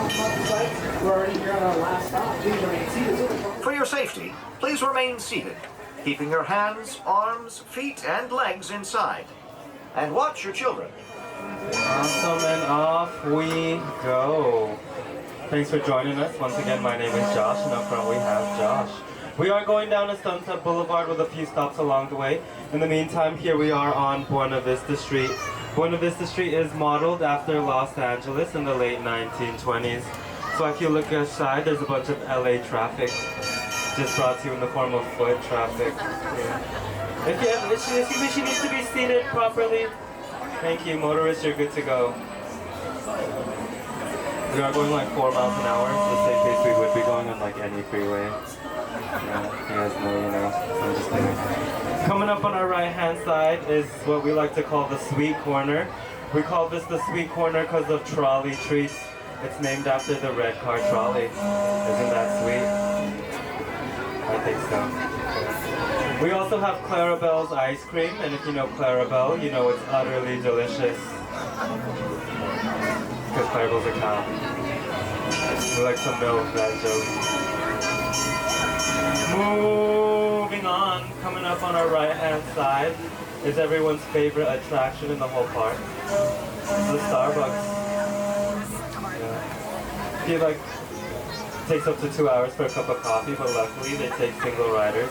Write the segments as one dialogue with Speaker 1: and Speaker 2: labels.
Speaker 1: We're already here on our last stop. Please remain seated.
Speaker 2: For your safety, please remain seated, keeping your hands, arms, feet, and legs inside. And watch your children.
Speaker 3: Awesome, and off we go. Thanks for joining us. Once again, my name is Josh, and up front we have Josh. We are going down to Sunset Boulevard with a few stops along the way. In the meantime, here we are on Buena Vista Street. Buena Vista Street is modeled after Los Angeles in the late 1920s. So if you look outside, there's a bunch of LA traffic just brought to you in the form of foot traffic. Yeah. If she needs to be seated properly, thank you, motorists, you're good to go. We are going like 4 miles an hour, the same pace we would be going on like any freeway. Yeah, you guys know, you know, I'm just kidding. Coming up on our right hand side is what we like to call the sweet corner. We call this the sweet corner because of trolley treats. It's named after the Red Car Trolley. Isn't that sweet? I think so. Yeah. We also have Clarabelle's ice cream, and if you know Clarabelle, you know it's utterly delicious. Because Clarabelle's a cow. We like some milk, that joke. Moving on, coming up on our right hand side is everyone's favorite attraction in the whole park. The Starbucks. Yeah. I feel like it takes up to 2 hours for a cup of coffee, but luckily they take single riders.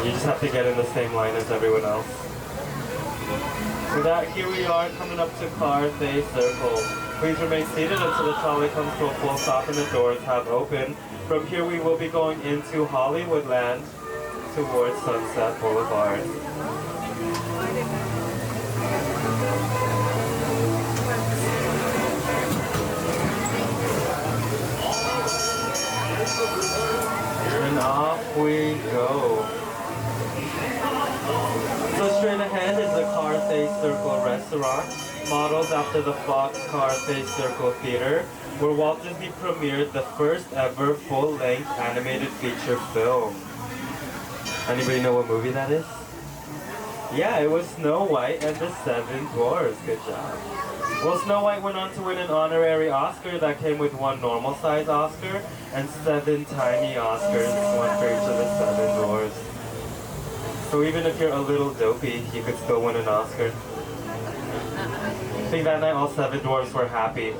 Speaker 3: You just have to get in the same line as everyone else. With that, here we are coming up to Carthay Circle. Please remain seated until the trolley comes to a full stop and the doors have opened. From here we will be going into Hollywoodland towards Sunset Boulevard. And off we go. So straight ahead is the Carthay Circle restaurant, modeled after the Fox Carthay Circle Theater, where Walt Disney premiered the first ever full-length animated feature film. Anybody know what movie that is? Yeah, it was Snow White and the Seven Dwarfs. Good job. Well, Snow White went on to win an honorary Oscar that came with 1 normal-size Oscar and 7 tiny Oscars, 1 for each of the 7 dwarfs. So even if you're a little dopey, you could still win an Oscar. I think that night all 7 dwarfs were happy.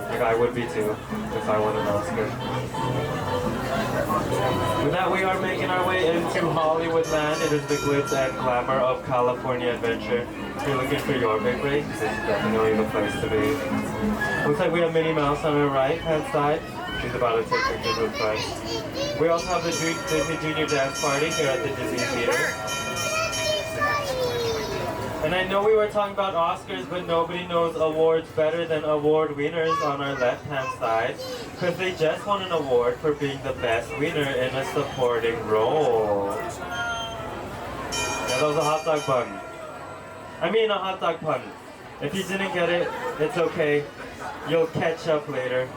Speaker 3: Like I would be too, if I won an Oscar. With that, we are making our way into Hollywoodland. It is the glitz and glamour of California adventure. If you're looking for your big break, this is definitely the place to be. Looks like we have Minnie Mouse on our right-hand side. She's about to take pictures with friends. We also have the Disney Junior Dance Party here at the Disney Theater. And I know we were talking about Oscars, but nobody knows awards better than award winners on our left-hand side, because they just won an award for being the best winner in a supporting role. Yeah, that was a hot dog bun. I mean a hot dog pun. If you didn't get it, it's okay. You'll catch up later.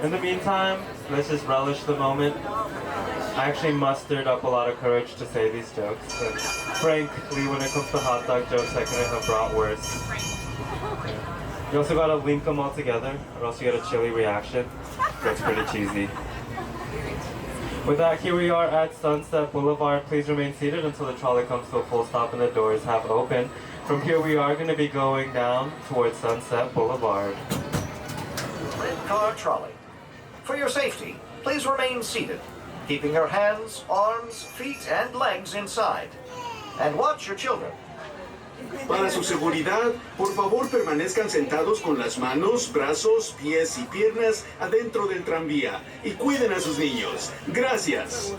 Speaker 3: In the meantime, let's just relish the moment. I actually mustered up a lot of courage to say these jokes. But frankly, when it comes to hot dog jokes, I couldn't have brought worse. You also gotta link them all together, or else you get a chilly reaction. That's pretty cheesy. With that, here we are at Sunset Boulevard. Please remain seated until the trolley comes to a full stop and the doors have opened. From here, we are going to be going down towards Sunset Boulevard.
Speaker 2: Red Car Trolley. For your safety, please remain seated, keeping your hands, arms, feet, and legs inside. And watch your children.
Speaker 4: Para su seguridad, por favor permanezcan sentados con las manos, brazos, pies y piernas adentro del tranvía y cuiden a sus niños. Gracias.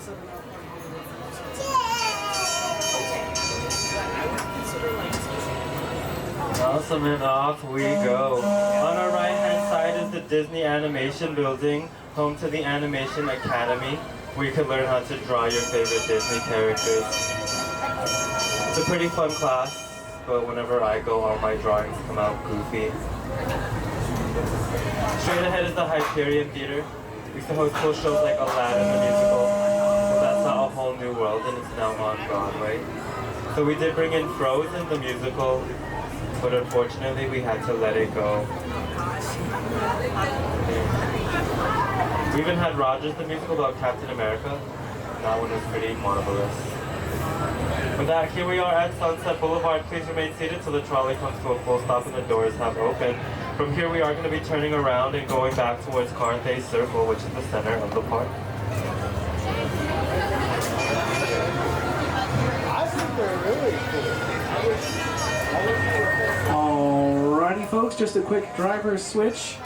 Speaker 3: Awesome, and off we go. On our right hand side is the Disney Animation Building, home to the Animation Academy, where you can learn how to draw your favorite Disney characters. It's a pretty fun class. But whenever I go, all my drawings come out goofy. Straight ahead is the Hyperion Theater. We used to host cool shows like Aladdin the musical, but that's not a whole new world and it's now on Broadway. So we did bring in Frozen the musical, but unfortunately we had to let it go. We even had Rogers the musical about Captain America. That one was pretty marvelous. With that, here we are at Sunset Boulevard. Please remain seated till the trolley comes to a full stop and the doors have opened. From here, we are going to be turning around and going back towards Carthay Circle, which is the center of the park.
Speaker 1: I think they're really cool.
Speaker 5: Alrighty, folks, just a quick driver switch.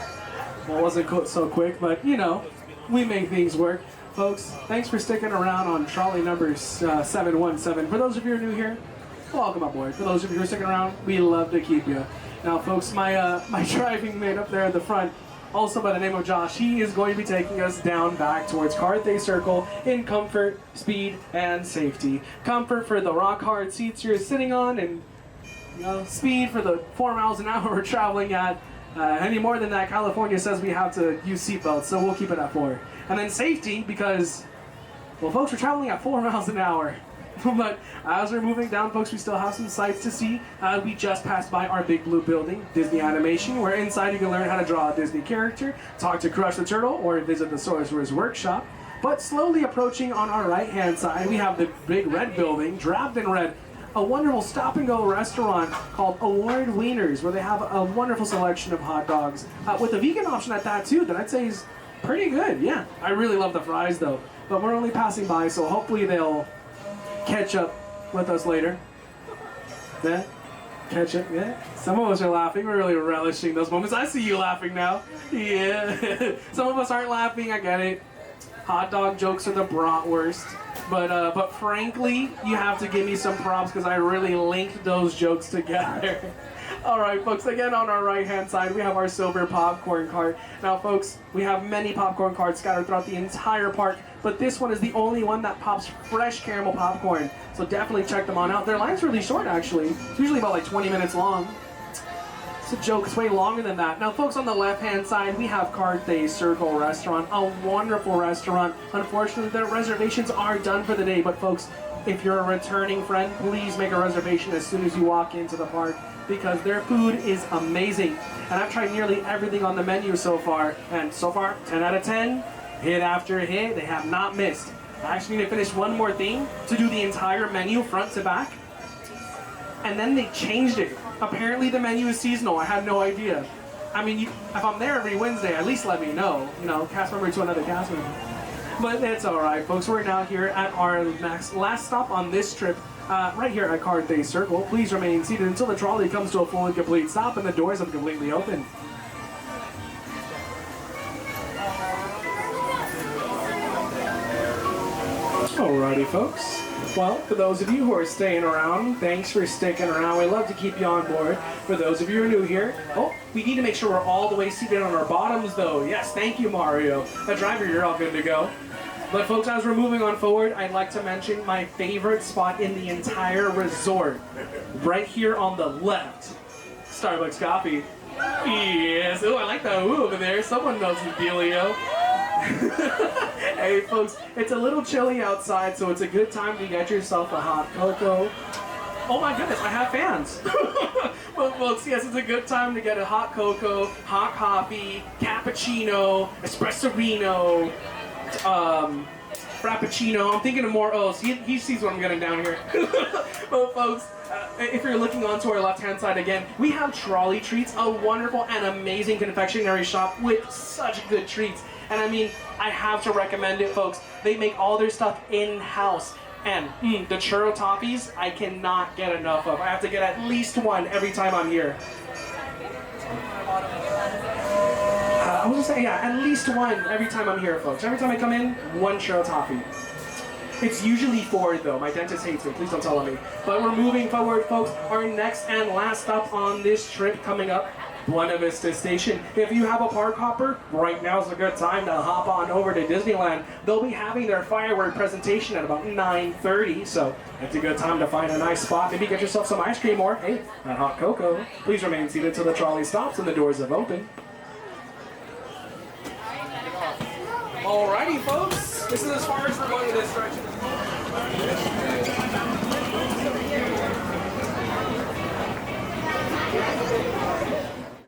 Speaker 5: Well, it wasn't so quick, but you know, we make things work. Folks, thanks for sticking around on trolley number 717. For those of you who are new here, welcome aboard. For those of you who are sticking around, we love to keep you. Now, folks, my driving mate up there at the front, also by the name of Josh, he is going to be taking us down back towards Carthay Circle in comfort, speed, and safety. Comfort for the rock-hard seats you're sitting on, and speed for the 4 miles an hour we're traveling at. Any more than that, California says we have to use seatbelts, so we'll keep it at 4. And then safety, because, well, folks, we're traveling at 4 miles an hour. But as we're moving down, folks, we still have some sights to see. We just passed by our big blue building, Disney Animation, where inside you can learn how to draw a Disney character, talk to Crush the Turtle, or visit the Sorcerer's Workshop. But slowly approaching on our right-hand side, we have the big red building, draped in red, a wonderful stop-and-go restaurant called Award Wieners, where they have a wonderful selection of hot dogs, with a vegan option at that, too, that I'd say is pretty good. Yeah, I really love the fries, though. But we're only passing by, so hopefully they'll catch up with us later. Yeah, catch up, yeah. Some of us are laughing. We're really relishing those moments. I see you laughing now. Yeah. Some of us aren't laughing, I get it. Hot dog jokes are the bratwurst. But frankly, you have to give me some props because I really linked those jokes together. All right, folks, again, on our right-hand side, we have our silver popcorn cart. Now, folks, we have many popcorn carts scattered throughout the entire park, but this one is the only one that pops fresh caramel popcorn. So definitely check them on out. Their line's really short, actually. It's usually about like 20 minutes long. It's a joke. It's way longer than that. Now, folks, on the left-hand side, we have Carthay Circle Restaurant, a wonderful restaurant. Unfortunately, their reservations are done for the day, but, folks, if you're a returning friend, please make a reservation as soon as you walk into the park, because their food is amazing. And I've tried nearly everything on the menu so far, and so far, 10 out of 10, hit after hit, they have not missed. I actually need to finish one more thing to do the entire menu front to back, and then they changed it. Apparently the menu is seasonal. I had no idea. I mean, if I'm there every Wednesday, at least let me know. You know, cast member to another cast member. But it's all right, folks. We're now here at our last stop on this trip, right here at Carthay Circle. Please remain seated until the trolley comes to a full and complete stop and the doors have completely opened. Alrighty, folks. Well, for those of you who are staying around, thanks for sticking around. We love to keep you on board. For those of you who are new here, we need to make sure we're all the way seated on our bottoms, though. Yes, thank you, Mario. The driver, you're all good to go. But, folks, as we're moving on forward, I'd like to mention my favorite spot in the entire resort. Right here on the left. Starbucks coffee. Yes. Oh, I like that ooh over there. Someone knows the dealio. Hey, folks, it's a little chilly outside, so it's a good time to get yourself a hot cocoa. Oh my goodness, I have fans. Well, folks, yes, it's a good time to get a hot cocoa, hot coffee, cappuccino, espressorino, frappuccino. I'm thinking of more O's. He sees what I'm getting down here. Well, folks, if you're looking onto our left-hand side again, we have Trolley Treats, a wonderful and amazing confectionery shop with such good treats. And I mean, I have to recommend it, folks. They make all their stuff in-house. And the churro toffees, I cannot get enough of. I have to get at least one every time I'm here. I was gonna say, yeah, at least one every time I'm here, folks. Every time I come in, one churro toffee. It's usually 4, though. My dentist hates me. Please don't tell me. But we're moving forward, folks. Our next and last stop on this trip coming up, Buena Vista Station. If you have a park hopper, right now's a good time to hop on over to Disneyland. They'll be having their firework presentation at about 9:30, so it's a good time to find a nice spot. Maybe get yourself some ice cream or, hey, a hot cocoa. Please remain seated till the trolley stops and the doors have opened. Alrighty, folks. This is as far as we're going in this direction.